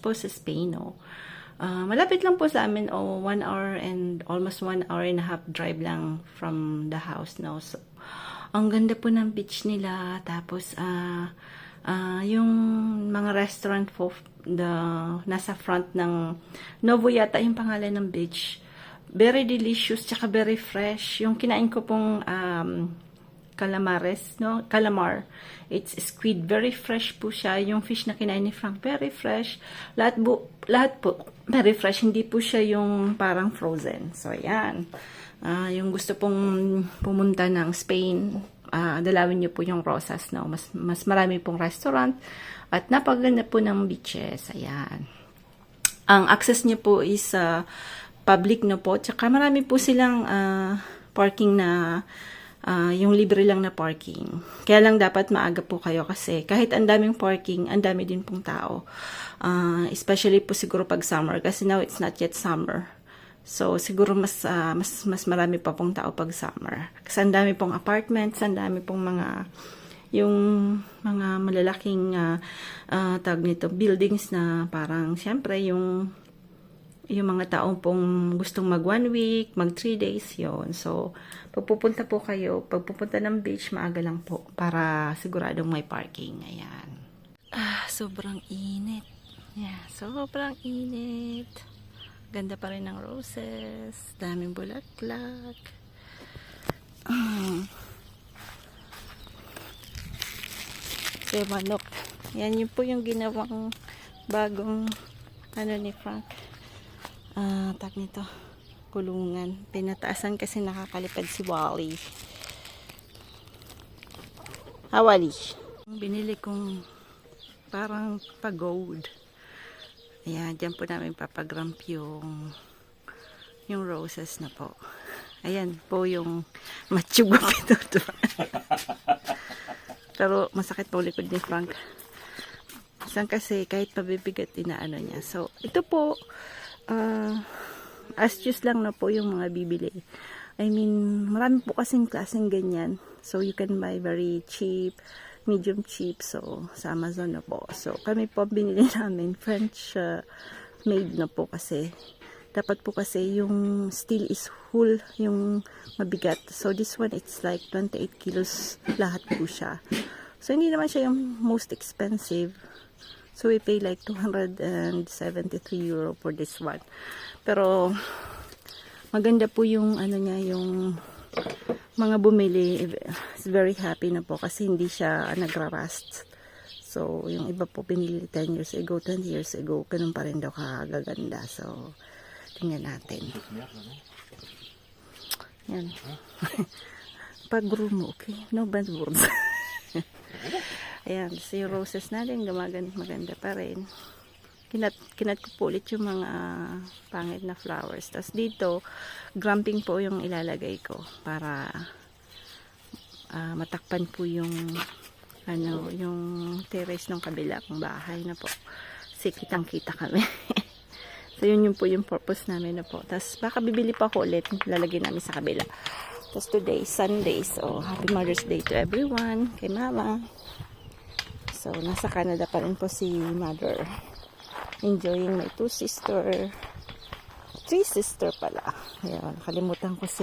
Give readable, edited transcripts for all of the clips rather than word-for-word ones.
po sa Spain, no? Malapit lang po sa amin, 1 hour and almost 1.5 hour drive lang from the house, no? So, ang ganda po ng beach nila. Tapos, yung mga restaurant po, nasa front ng Novo yata yung pangalan ng beach. Very delicious, tsaka very fresh. Yung kinain ko pong calamares, no? Calamar. It's squid. Very fresh po siya. Yung fish na kinain ni Frank, very fresh. Lahat po, very fresh. Hindi po siya yung parang frozen. So, ayan. Yung gusto pong pumunta ng Spain, dalawin niyo po yung Rosas, no? Mas marami pong restaurant at napaganda po ng beaches. Ayan. Ang access niyo po is public, no po. Tsaka marami po silang parking na yung libre lang na parking. Kaya lang dapat maaga po kayo kasi kahit ang daming parking, ang dami din pong tao. Especially po siguro pag summer kasi now it's not yet summer. So siguro mas marami pa pong tao pag summer. Kasi ang dami pong apartments, ang dami pong yung mga malalaking tawag nito, buildings na parang siyempre yung mga taong pong gustong mag 1 week, mag 3 days, yon. So, pagpupunta po kayo, pagpupunta ng beach, maaga lang po para siguradong may parking. Ayan. Sobrang init. Yeah, sobrang init. Ganda pa rin ng roses. Daming bulaklak. So, manok. Yan yun po yung ginawang bagong ni Frank. Tag nito, kulungan. Pinataasan kasi nakakalipad si Wally. Wally. Binili kong parang pagod. Ayan, dyan po namin papagramp yung roses na po. Ayan po yung matsugo pito. Pero masakit po likod ni Frank. Isang kasi kahit pabibigat inaano niya. So, ito po astuce lang na po yung mga bibili. I mean, marami po kasing klaseng ganyan. So, you can buy very cheap, medium cheap. So, sa Amazon na po. So, kami po binili namin French made na po kasi. Dapat po kasi yung steel is whole, yung mabigat. So, this one, it's like 28 kilos lahat po siya. So, hindi naman siya yung most expensive. So, we pay like 273 euro for this one. Pero, maganda po yung, niya, yung mga bumili. Is very happy na po kasi hindi siya nagra-rust. So, yung iba po pinili 10 years ago, 20 years ago, ganun pa rin daw kagaganda. So, tingnan natin. Yan. Pag-groom mo, okay? No bad words. Ayan, si roses natin maganda pa rin. Kinat ko po ulit yung mga pangit na flowers. Tapos dito, gramping po yung ilalagay ko para matakpan po yung yung terrace ng kabilang bahay na po. Kasi kitang-kita kami. So yun po yung purpose namin na po. Tapos baka bibili pa ako ulit, lalagay namin sa kabila. Tapos today, Sunday. So happy Mother's Day to everyone. Kay Mama. So, nasa Canada pa rin po si Mother. Enjoying my 2 sister. 3 sister pala. Ayan, kalimutan ko si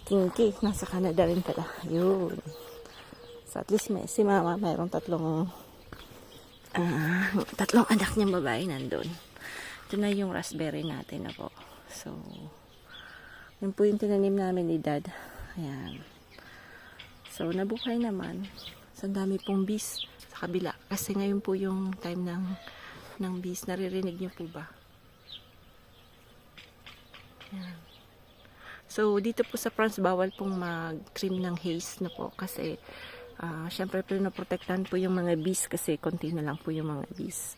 Kinky. Nasa Canada rin pala. Yun. So, at least si Mama mayroong tatlong anak niyang babae nandun. Ito na yung raspberry natin na po. So, yun po yung tinanim namin ni Dad. Ayan. So, nabuhay naman. So, ang dami pong bees sa kabila. Kasi ngayon po yung time ng bees. Naririnig niyo po ba? Yan. So, dito po sa France, bawal pong mag-trim ng haze na po. Kasi, syempre po naprotektahan po yung mga bees kasi konti na lang po yung mga bees.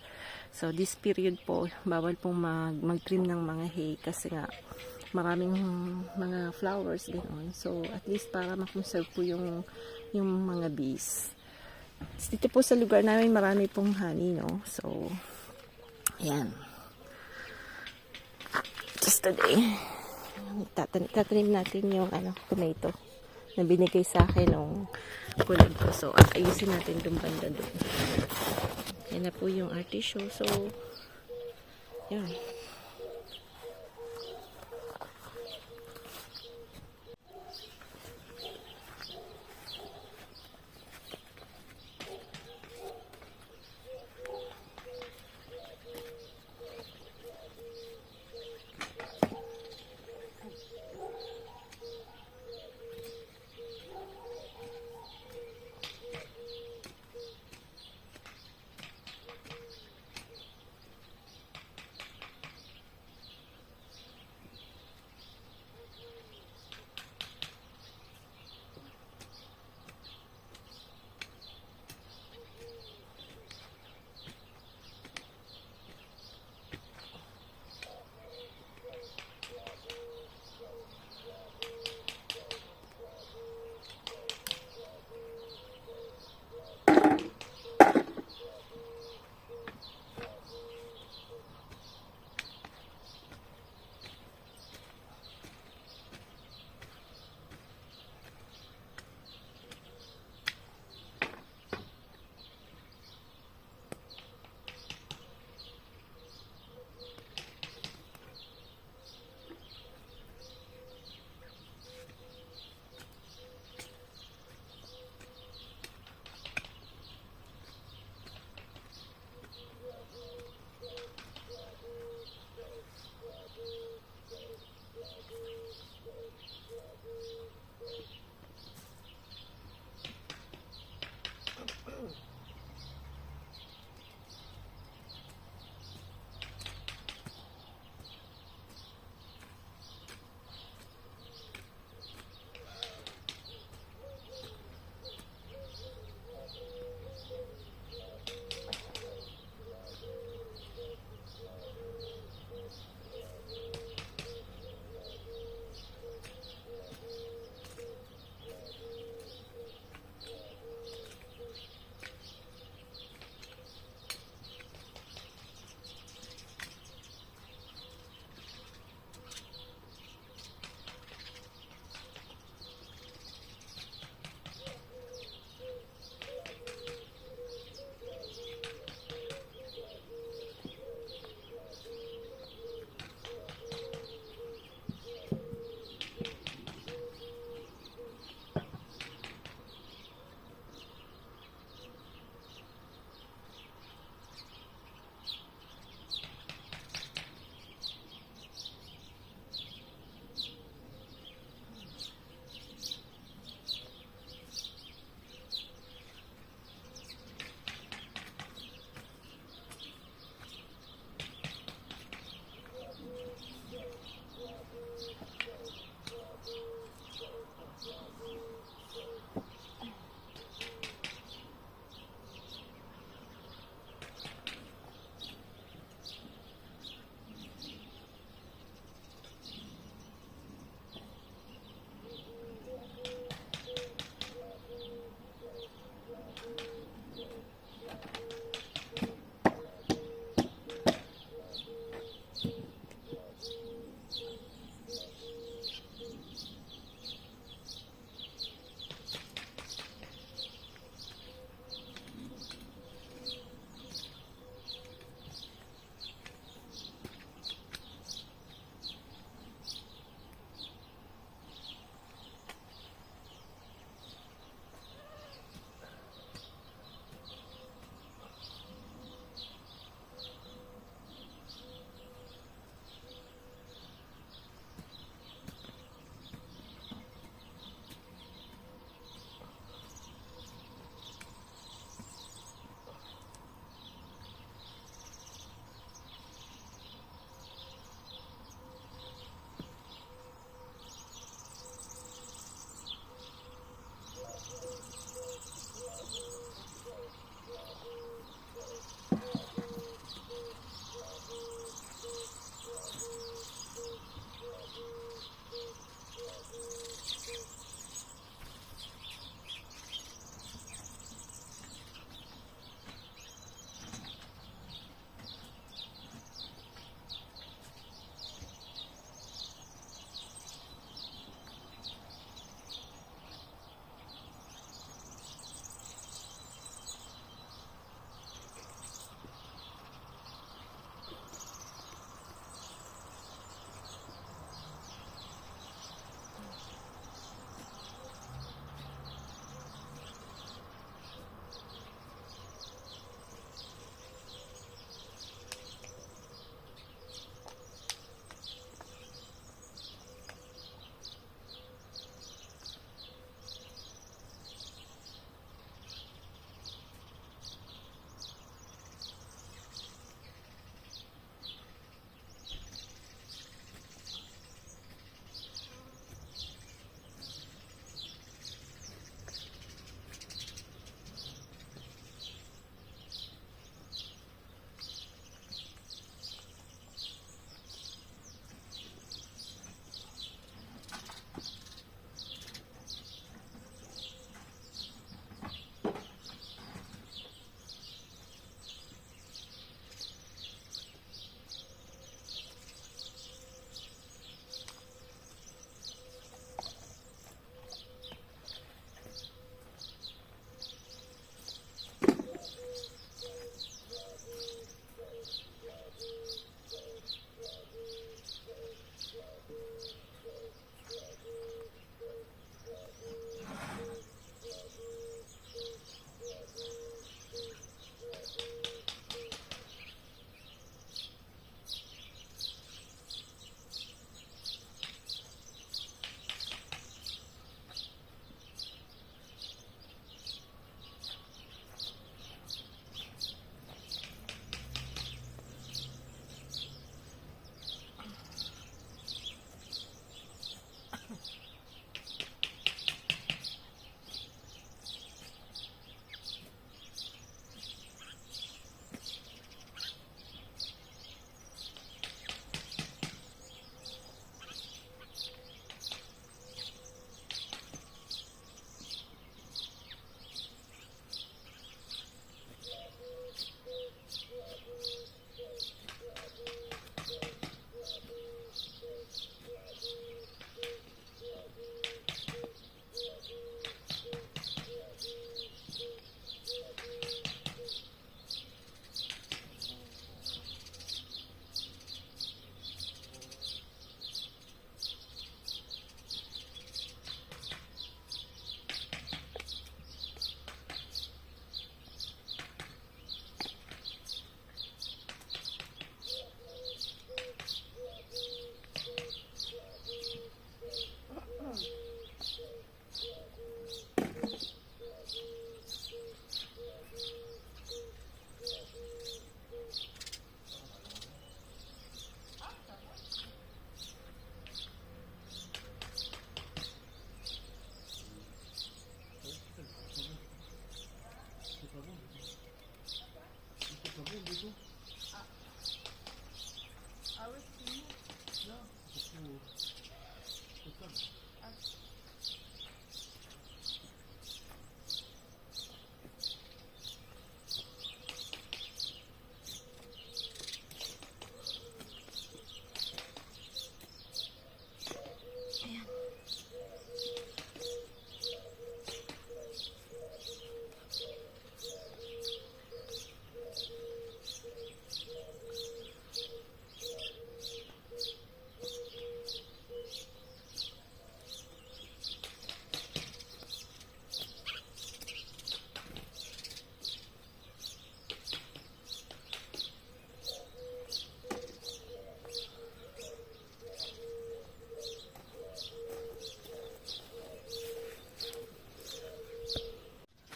So, this period po, bawal pong mag-trim ng mga hay kasi nga maraming mga flowers, ganoon. So, at least para makonserve po yung mga bees. Dito po sa lugar namin marami pong honey, no? So, ayan. Just today, tatanim natin yung tomato na binigay sa akin ng kulag ko. So, ayusin natin yung banda doon. Yan na po yung artichoke. So, yan.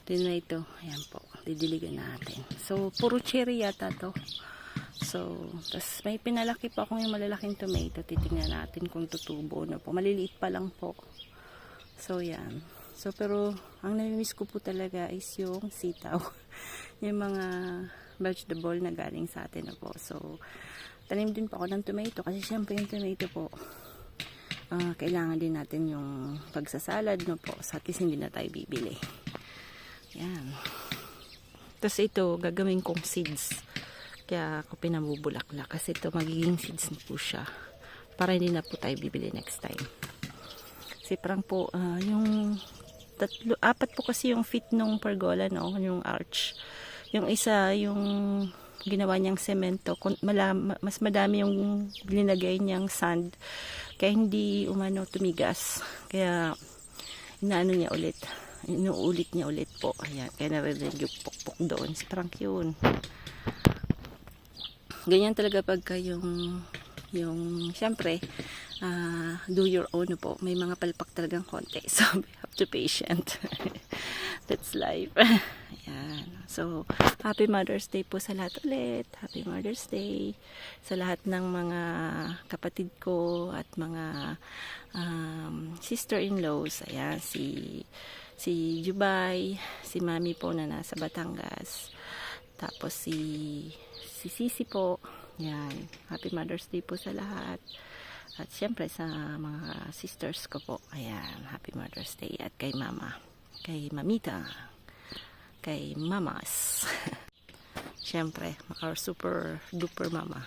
tomato. Ayan po, didiligan natin. So, puro cherry yata to. So, tas may pinalaki pa akong yung malalaking tomato. Titingnan natin kung tutubo na po. Maliliit pa lang po. So, yan. So, pero, ang namimiss ko po talaga is yung sitaw. Yung mga vegetable na galing sa atin na po. So, tanim din po ako ng tomato. Kasi syempre yung tomato po, kailangan din natin yung pagsasalad, no po. Sa atin hindi na tayo bibili. Yan. Tapos ito, gagawin kong seeds. Kaya ako pinabubulaklak. Kasi ito, magiging seeds na po siya. Para hindi na po tayo bibili next time. Kasi parang po, yung apat po kasi yung feet nung pergola, no? Yung arch. Yung isa, yung ginawa niyang semento. Mas madami yung linagay niyang sand. Kaya hindi tumigas. Kaya, inaano niya ulit. Inuulit niya ulit po. Ayan. Kaya narinig yung pukpok doon. Si Frank yun. Ganyan talaga pagka yung syempre, do your own po. May mga palpak talagang konti. So, we have to patient. That's life. Ayan. So, Happy Mother's Day po sa lahat ulit. Happy Mother's Day sa lahat ng mga kapatid ko at mga sister-in-laws. Ayan, si Jubay, si Mami po na nasa Batangas. Tapos si Sisi po. Yan. Happy Mother's Day po sa lahat. At syempre sa mga sisters ko po. Ayan. Happy Mother's Day. At kay Mama. Kay Mamita. Kay Mamas. Syempre, our super duper mama.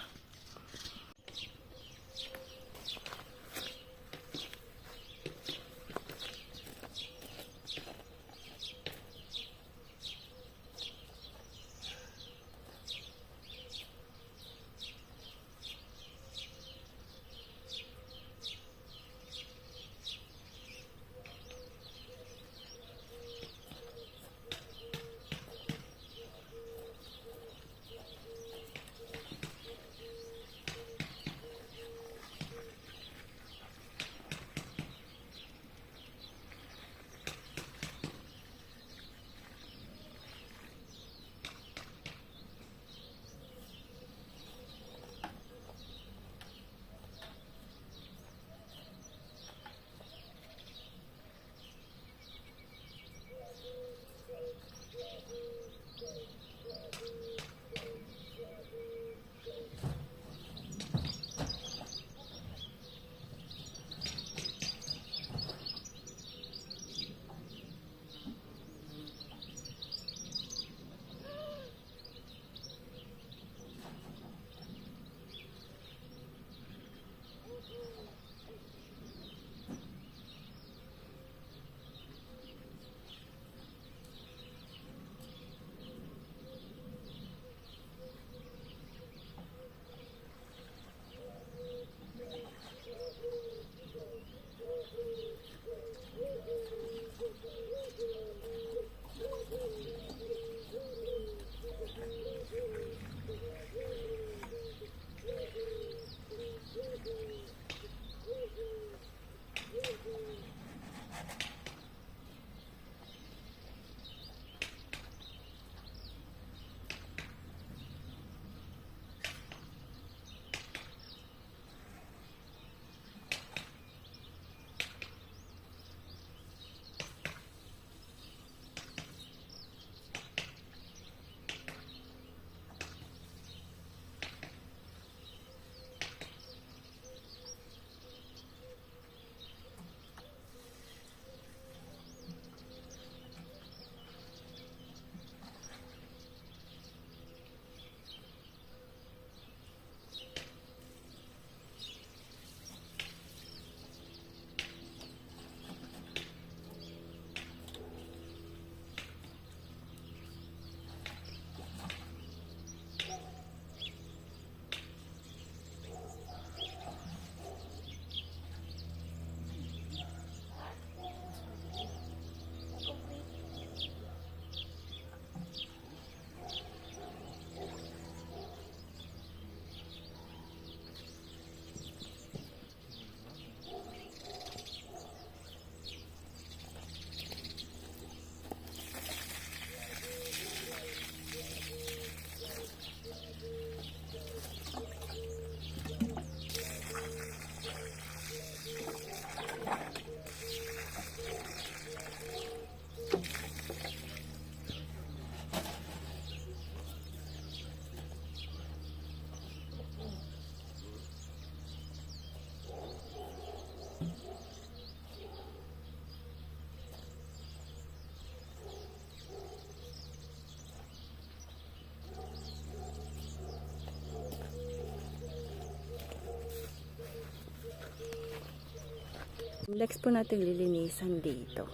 Next po natin lilinisan dito.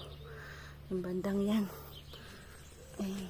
Yung bandang yan. Eh.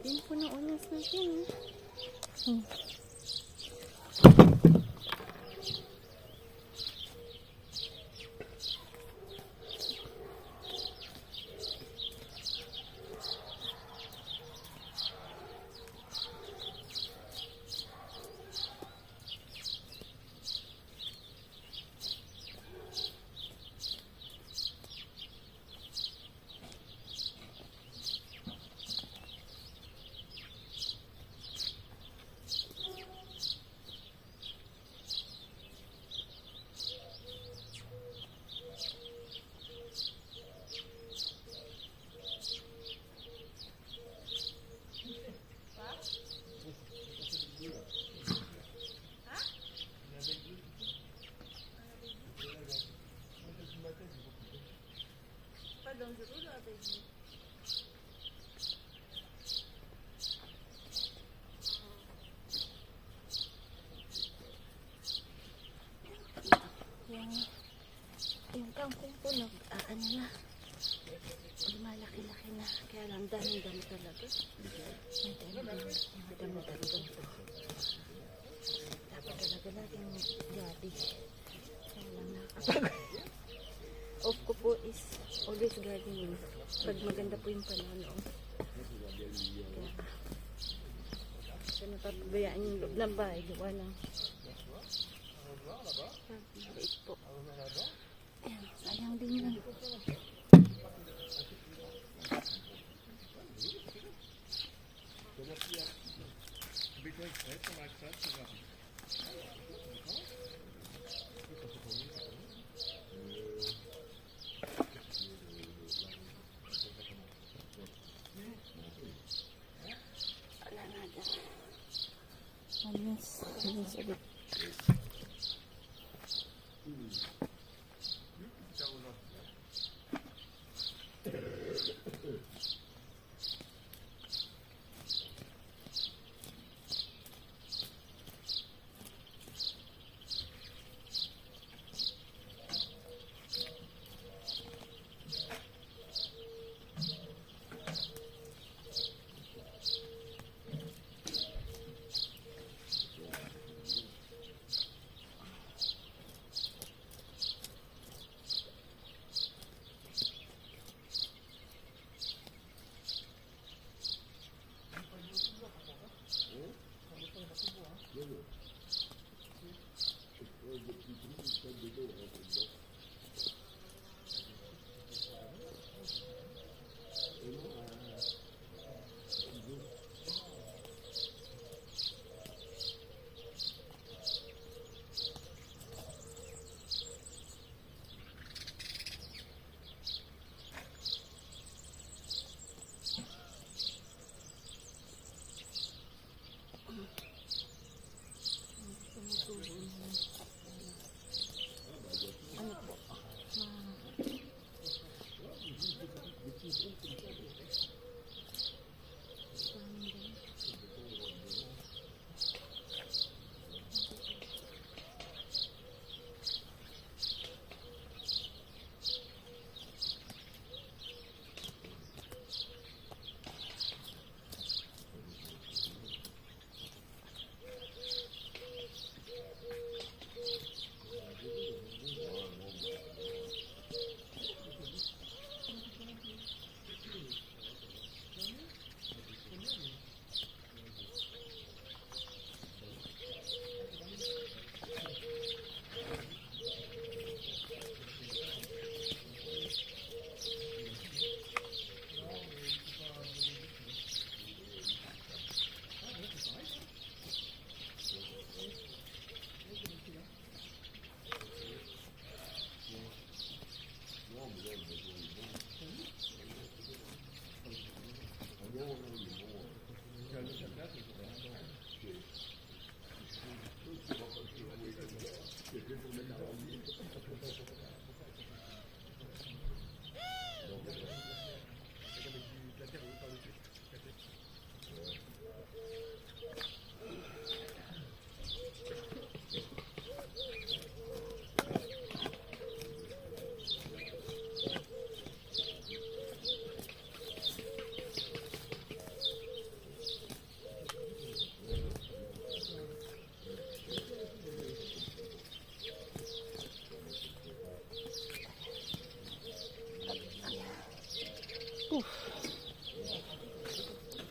Din po ng oras natin. kangkong po ano na. Lumalaki-laki na. Kaya lang daming dami talaga. May dami talaga ito. Dapat talaga natin gabi. Kaya lang nakakapagod. Off ko po is always gardening. Pag maganda po yung panahon. Kaya napapabayaan yung loob ng bahay. Gawa ng maliit po. Ayan, sayang din yan. Manis ulit.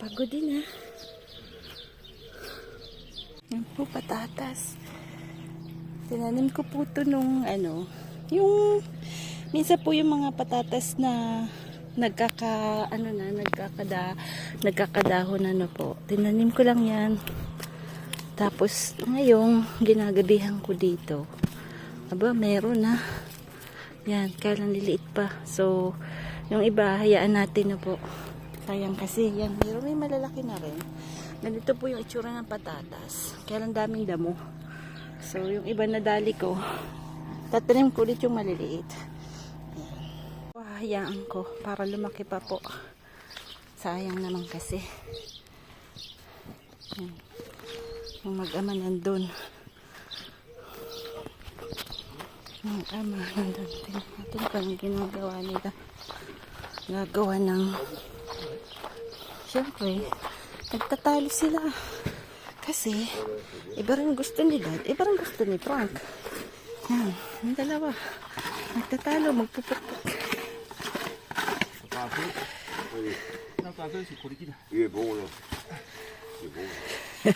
Pagod din ah. Yan po, patatas. Tinanim ko po ito nung yung minsan po yung mga patatas na nagkakadahon po. Tinanim ko lang yan. Tapos ngayon ginagabihan ko dito. Aba, meron na. Yan, kaya lang liliit pa. So, yung iba hayaan natin na po. Sayang kasi yan, may malalaki na rin. Ganito po yung itsura ng patatas. Kaya lang daming damo. So, yung iba na dali ko, tatanim ko ulit yung maliliit. Hayaan ko para lumaki pa po. Sayang naman kasi. Yan. Yung mag-ama nandun. Mga ama ng dating. Ito pa ang ginagawa nila. Nagawa ng... Siyempre, nagtatalo sila. Kasi, iba rin gusto ni Dad, iba rin gusto ni Frank. Yan, yung dalawa. Nagtatalo, magpupukpuk. Il est bon là. Il est bon.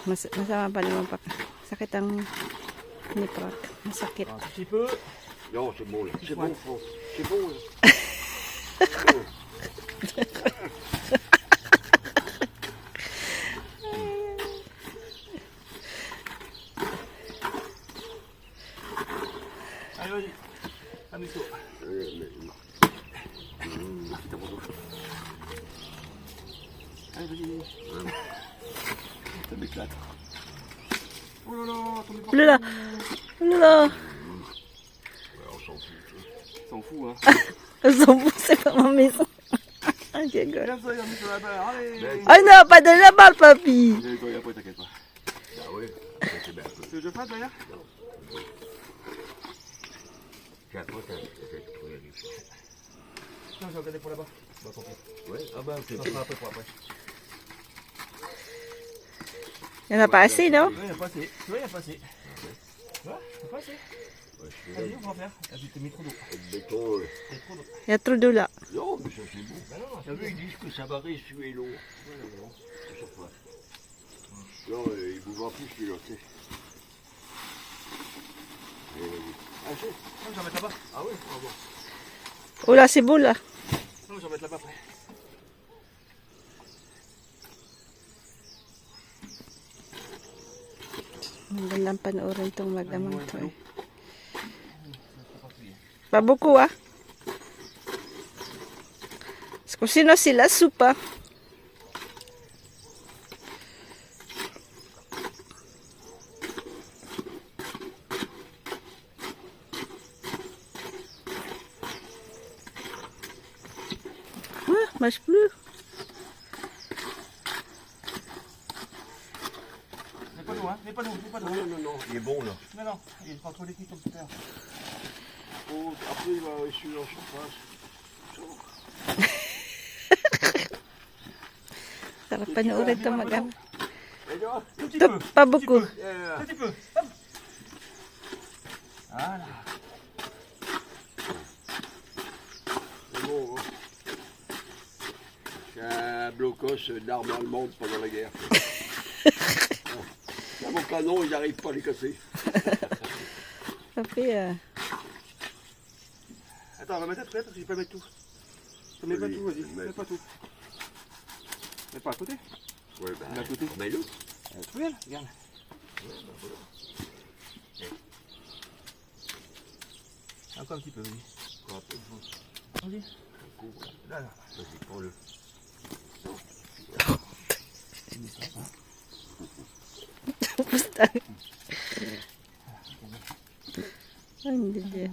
Masama pa naman pa. Sakit ang ni Frank. Masakit. Un petit peu. Non, c'est bon là. C'est bon, France. C'est bon là. Allez, vas-y. Amuse-toi. Allez, vas-y. Ça m'éclate. Oh là là, t'en es pas. Lula! Lula! Ouais, on s'en fout. S'en fout, hein. Zombie, c'est pas ma maison. Ok, good. Regarde ça, il y a mis sur la barre. Allez. Ay, non, pas de la balle, papi! Je vais nettoyer après, t'inquiète pas. Ah ouais, c'est bien. Tu veux que je fasse d'ailleurs? Tiens, toi, t'as trouvé la vie. Non, je vais regarder pour là-bas. Bah, tant pis. Ouais, ah bah, c'est Ça sera après pour après. Il n'y en a pas assez, non? Oui, il n'y a pas assez. Tu vois, il n'y a pas assez. Tu vois, il n'y a pas assez. Ouais, je Vas-y, on va en faire. Ah, j'ai mis trop d'eau. le béton. Il y a trop d'eau. Il y a trop d'eau là. Non, mais ça c'est bon. Bah non, T'as vu, ils disent que ça va ressuer l'eau. Ouais, non, non, c'est sur place. Non, il bougera plus celui-là, tu sais. Allez, vas-y. Ah, je vais en mettre là-bas. Ah ouais, ah bon. Oh là, c'est beau là. Non, je vais en mettre là-bas après. Magandang panoorin itong mag-amang to eh. Pabuko ah. Kung sino sila, supa. Ah, marche plus. Mets pas d'eau, hein. Mets pas d'eau, mets pas d'eau. Non, non, non, il est bon là. Non, non, il est pas trop liquide comme tout à l'heure. Oh, après, il va ressuer en surface. Sarap panoorin itong mag-amang. Et là, Tout petit Ito, peu. pabuko. yeah. Petit peu. Hop. Voilà. C'est bon, hein. C'est un blocos d'armes allemandes pendant la guerre. Là, mon canon, ils n'arrivent pas à les casser. Papi ah. Attends, on va mettre après parce que je vais pas mettre tout. Je mets pas Oui, tout, vas-y. mais- Mets pas tout. Mets pas à côté. Ouais, bah, D'un côté. mets-le. Tu regarde, regarde. Encore un petit peu, vas-y. Encore un peu. Vas-y. Là, là. Vas-y, prends-le. Basta. Hindi dyan.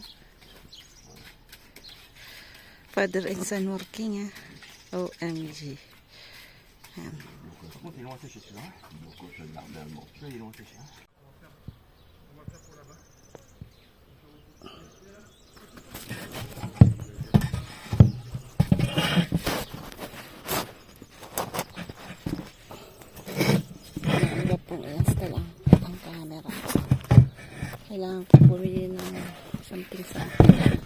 Father and son working ah. OMG. Yan. Par contre, il est loin séché celui-là. Hein. Blocos d'armes allemandes. Celui-là, il est loin séché. Hein. Hindi po install ang camera. Kailangan ko bumili ng something sa akin.